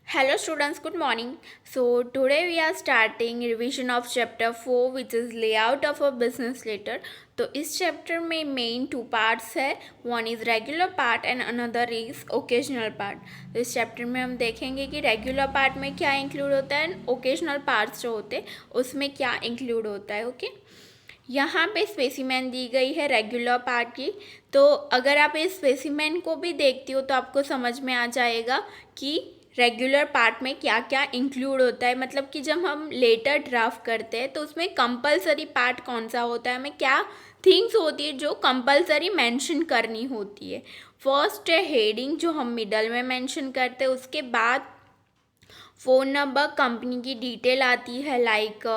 Hello students, good morning. So today we are starting revision of chapter 4 which is layout of a business letter. तो इस chapter में main two parts है. One is regular part and another is occasional part. तो इस chapter में हम देखेंगे कि रेगुलर पार्ट में क्या इंक्लूड होता है एंड ओकेजनल पार्ट्स जो होते हैं उसमें क्या इंक्लूड होता है. ओके यहाँ पे स्पेसिमेन दी गई है रेगुलर पार्ट की. तो अगर आप इस स्पेसिमेन को भी देखती हो तो आपको समझ में आ जाएगा कि रेगुलर पार्ट में क्या क्या इंक्लूड होता है. मतलब कि जब हम लेटर ड्राफ्ट करते हैं तो उसमें कंपलसरी पार्ट कौन सा होता है, हमें क्या थिंग्स होती है जो कंपलसरी मेंशन करनी होती है. फर्स्ट है हेडिंग जो हम मिडल में मेंशन करते हैं. उसके बाद फ़ोन नंबर, कंपनी की डिटेल आती है लाइक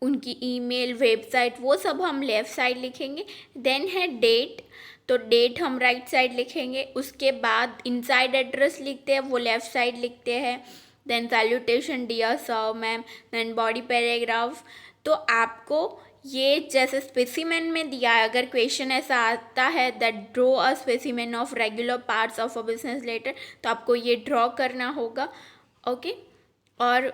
उनकी ईमेल, वेबसाइट, वो सब हम लेफ़्ट साइड लिखेंगे. देन है डेट, तो डेट हम राइट साइड लिखेंगे. उसके बाद इनसाइड एड्रेस लिखते हैं, वो लेफ़्ट साइड लिखते हैं. Then salutation dear sir ma'am. Then body paragraph. तो आपको ये जैसे स्पेसिमेन में दिया है, अगर क्वेश्चन ऐसा आता है that draw a specimen of regular parts of a business letter, तो आपको ये ड्रॉ करना होगा. ओके और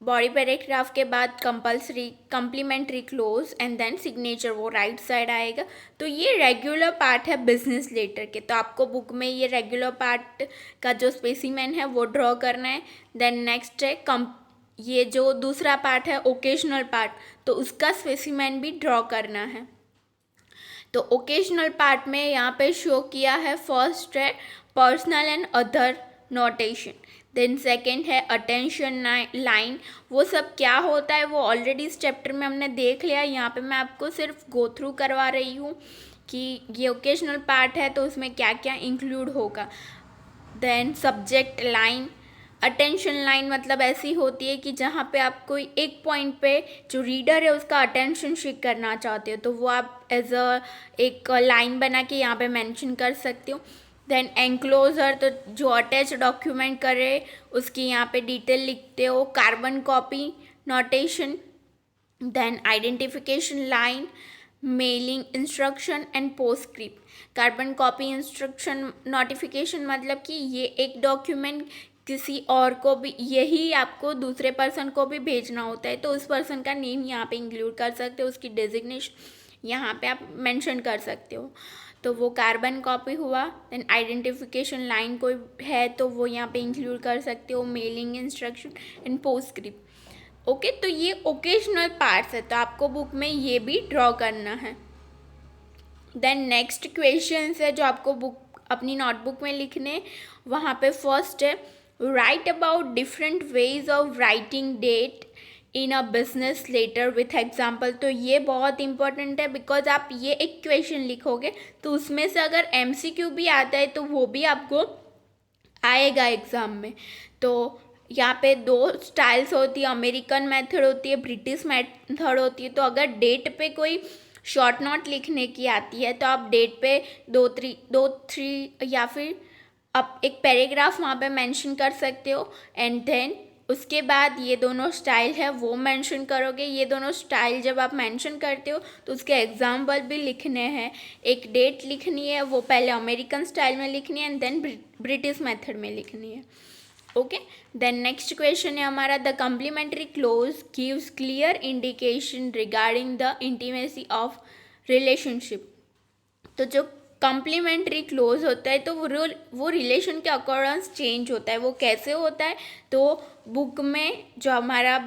बॉडी पैराग्राफ के बाद compulsory complimentary close and then signature वो राइट साइड आएगा. तो ये रेगुलर पार्ट है बिजनेस लेटर के. तो आपको बुक में ये रेगुलर पार्ट का जो स्पेसिमेन है वो ड्रॉ करना है. देन नेक्स्ट है ये जो दूसरा पार्ट है ओकेजनल पार्ट, तो उसका स्पेसिमेन भी ड्रॉ करना है. तो ओकेजनल पार्ट में यहाँ पे शो किया है. फर्स्ट है personal and other notation. Then second है अटेंशन लाइन. वो सब क्या होता है वो ऑलरेडी इस चैप्टर में हमने देख लिया. यहाँ पे मैं आपको सिर्फ गो थ्रू करवा रही हूँ कि ये ओकेजनल पार्ट है तो उसमें क्या क्या इंक्लूड होगा. Then subject line. Attention line मतलब ऐसी होती है कि जहाँ पे आप कोई एक पॉइंट पे जो रीडर है उसका अटेंशन शिफ्ट करना चाहते हो, तो वो आप एज अ एक लाइन बना के यहाँ पे मेंशन कर सकते हो. देन एंक्लोजर, तो जो अटैच डॉक्यूमेंट करे उसकी यहाँ पे डिटेल लिखते हो. Carbon copy notation. Then identification line, mailing instruction and postscript. Carbon copy instruction notification मतलब कि ये एक डॉक्यूमेंट किसी और को भी, यही आपको दूसरे पर्सन को भी भेजना होता है, तो उस पर्सन का नेम यहाँ पे इंक्लूड कर सकते हो, उसकी डेजिग्नेशन यहाँ पे आप मेंशन कर सकते हो. तो वो कार्बन कॉपी हुआ. देन आइडेंटिफिकेशन लाइन कोई है तो वो यहाँ पे इंक्लूड कर सकते हो. Mailing instruction and PostScript. Okay तो ये ओकेजनल पार्ट्स है, तो आपको बुक में ये भी ड्रॉ करना है. देन नेक्स्ट क्वेश्चंस है जो आपको बुक अपनी नोटबुक में लिखने. वहाँ पे फर्स्ट है write about different ways of writing date in a business letter with example. तो ये बहुत इंपॉर्टेंट है बिकॉज आप ये एक क्वेश्चन लिखोगे तो उसमें से अगर MCQ भी आता है तो वो भी आपको आएगा एग्ज़ाम में. तो यहाँ पे दो स्टाइल्स होती है, अमेरिकन मेथड होती है, ब्रिटिश मेथड होती है. तो अगर डेट पे कोई शॉर्ट नोट लिखने की आती है तो आप डेट पे दो थ्री या फिर आप एक पैराग्राफ वहाँ पे मेंशन कर सकते हो. एंड देन उसके बाद ये दोनों स्टाइल है वो मेंशन करोगे. ये दोनों स्टाइल जब आप मेंशन करते हो तो उसके एग्जाम्पल भी लिखने हैं. एक डेट लिखनी है वो पहले अमेरिकन स्टाइल में लिखनी है एंड देन ब्रिटिश मेथड में लिखनी है. ओके देन नेक्स्ट क्वेश्चन है हमारा the complimentary close gives clear indication regarding the intimacy of relationship. तो जो कम्प्लीमेंट्री क्लोज होता है तो वो रिलेशन के अकॉर्डेंस चेंज होता है. वो कैसे होता है, तो बुक में जो हमारा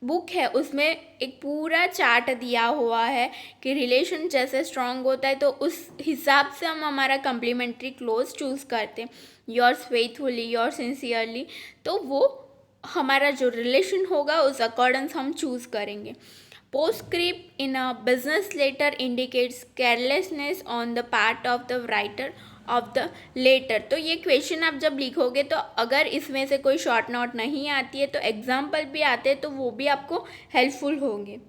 बुक है उसमें एक पूरा चार्ट दिया हुआ है कि रिलेशन जैसे स्ट्रांग होता है तो उस हिसाब से हम हमारा कम्प्लीमेंट्री क्लोज चूज़ करते हैं. Yours faithfully, your sincerely. तो वो हमारा जो रिलेशन होगा उस अकॉर्डेंस हम चूज़ करेंगे. Postscript in a business letter indicates carelessness on the part of the writer of the letter. तो ये क्वेश्चन आप जब लिखोगे तो अगर इसमें से कोई शॉर्ट नोट नहीं आती है तो एग्जाम्पल भी आते हैं तो वो भी आपको हेल्पफुल होंगे.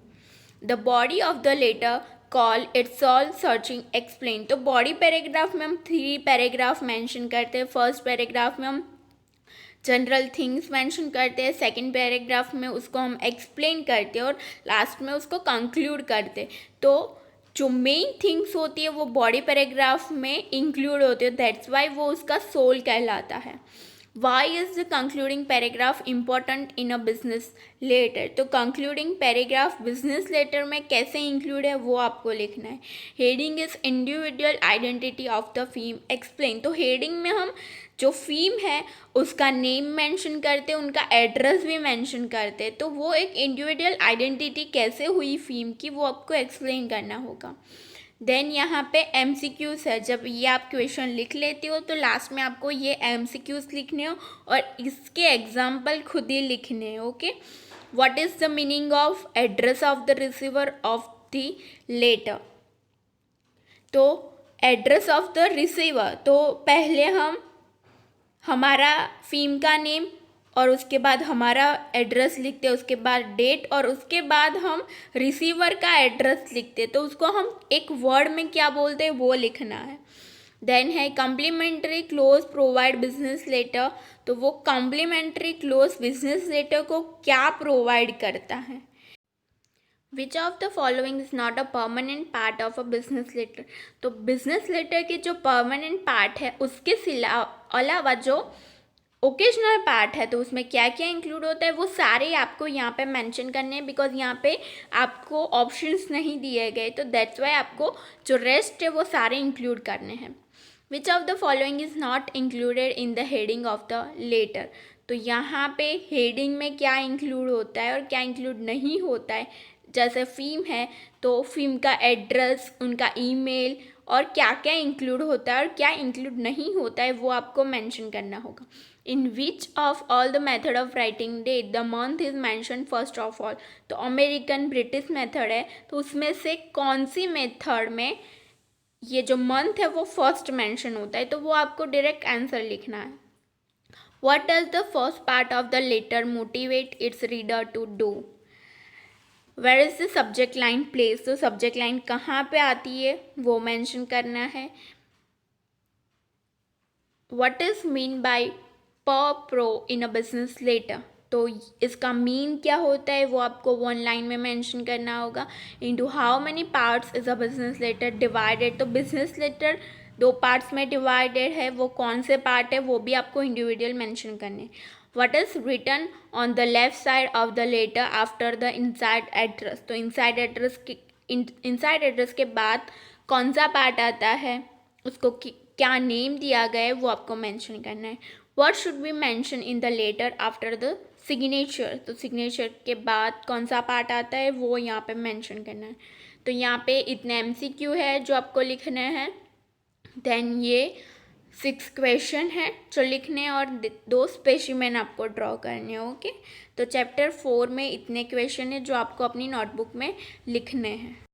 The body of the letter call its all searching explain. तो बॉडी पैराग्राफ में हम 3 पैराग्राफ मेंशन करते हैं. फर्स्ट पैराग्राफ में हम जनरल थिंग्स मेंशन करते हैं, सेकंड पैराग्राफ में उसको हम एक्सप्लेन करते हैं और लास्ट में उसको कंक्लूड करते हैं. तो जो मेन थिंग्स होती है वो बॉडी पैराग्राफ में इंक्लूड होती है. दैट्स वाई वो उसका सोल कहलाता है. Why is the concluding paragraph important in a business letter. तो कंक्लूडिंग पैराग्राफ बिजनेस लेटर में कैसे इंक्लूड है वो आपको लिखना है। Heading is individual identity of the firm explain. तो हेडिंग में हम जो फीम है उसका नेम मेंशन करते, उनका एड्रेस भी मेंशन करते, तो वो एक इंडिविजुअल आइडेंटिटी कैसे हुई फीम की वो आपको एक्सप्लेन करना होगा। देन यहाँ पे MCQs है। जब ये आप क्वेश्चन लिख लेती हो तो लास्ट में आपको ये MCQs लिखने हो और इसके एग्जाम्पल खुद ही लिखने हैं। Okay, what is the meaning of address of the receiver of the letter. तो एड्रेस ऑफ द रिसीवर, तो पहले हम हमारा फीम का नेम और उसके बाद हमारा एड्रेस लिखते हैं, उसके बाद डेट और उसके बाद हम रिसीवर का एड्रेस लिखते हैं, तो उसको हम एक वर्ड में क्या बोलते हैं वो लिखना है। देन है complimentary close provide business letter. तो वो कॉम्प्लीमेंट्री क्लोज बिजनेस लेटर को क्या प्रोवाइड करता है। Which of the following is not a permanent part of a business letter. तो बिजनेस लेटर के जो परमानेंट पार्ट है उसके अलावा जो ओकेजनल पार्ट है तो उसमें क्या क्या इंक्लूड होता है वो सारे आपको यहाँ पे मेंशन करने हैं, बिकॉज यहाँ पे आपको ऑप्शंस नहीं दिए गए, तो दैट्स वाई आपको जो रेस्ट है वो सारे इंक्लूड करने हैं। Which of the following is not included in the heading of the letter. तो यहाँ पे हेडिंग में क्या इंक्लूड होता है और क्या इंक्लूड नहीं होता है। जैसे फीम है तो फीम का एड्रेस, उनका ईमेल और क्या क्या इंक्लूड होता है और क्या इंक्लूड नहीं होता है वो आपको मेंशन करना होगा। In which of all the method of writing date the month is mention first of all. तो अमेरिकन ब्रिटिश मेथड है तो उसमें से कौन सी मेथड में ये जो मंथ है वो फर्स्ट मेंशन होता है, तो वो आपको डायरेक्ट आंसर लिखना है। What does the first part of the letter motivate its reader to do. Where is the subject line place. तो सब्जेक्ट लाइन कहाँ पे आती है वो मेंशन करना है। What is mean by per pro in a business letter. तो इसका मीन क्या होता है वो आपको वन लाइन में मेंशन करना होगा। Into how many parts is a business letter divided. तो बिजनेस लेटर 2 पार्ट्स में डिवाइडेड है, वो कौन से पार्ट है वो भी आपको इंडिविजुअल मेंशन करने। What is written on the left side of the letter after the inside address. तो इनसाइड एड्रेस के बाद कौन सा पार्ट आता है, उसको क्या नेम दिया गया है वो आपको मेंशन करना है। What should be mentioned in the letter after the signature. तो सिग्नेचर के बाद कौन सा पार्ट आता है वो यहाँ पे मेंशन करना है। तो यहाँ पे इतने MCQ है जो आपको लिखने हैं। देन ये 6 क्वेश्चन है जो लिखने और 2 स्पेसिमेन आपको ड्रॉ करने हैं। ओके, तो चैप्टर 4 में इतने क्वेश्चन है जो आपको अपनी नोटबुक में लिखने हैं।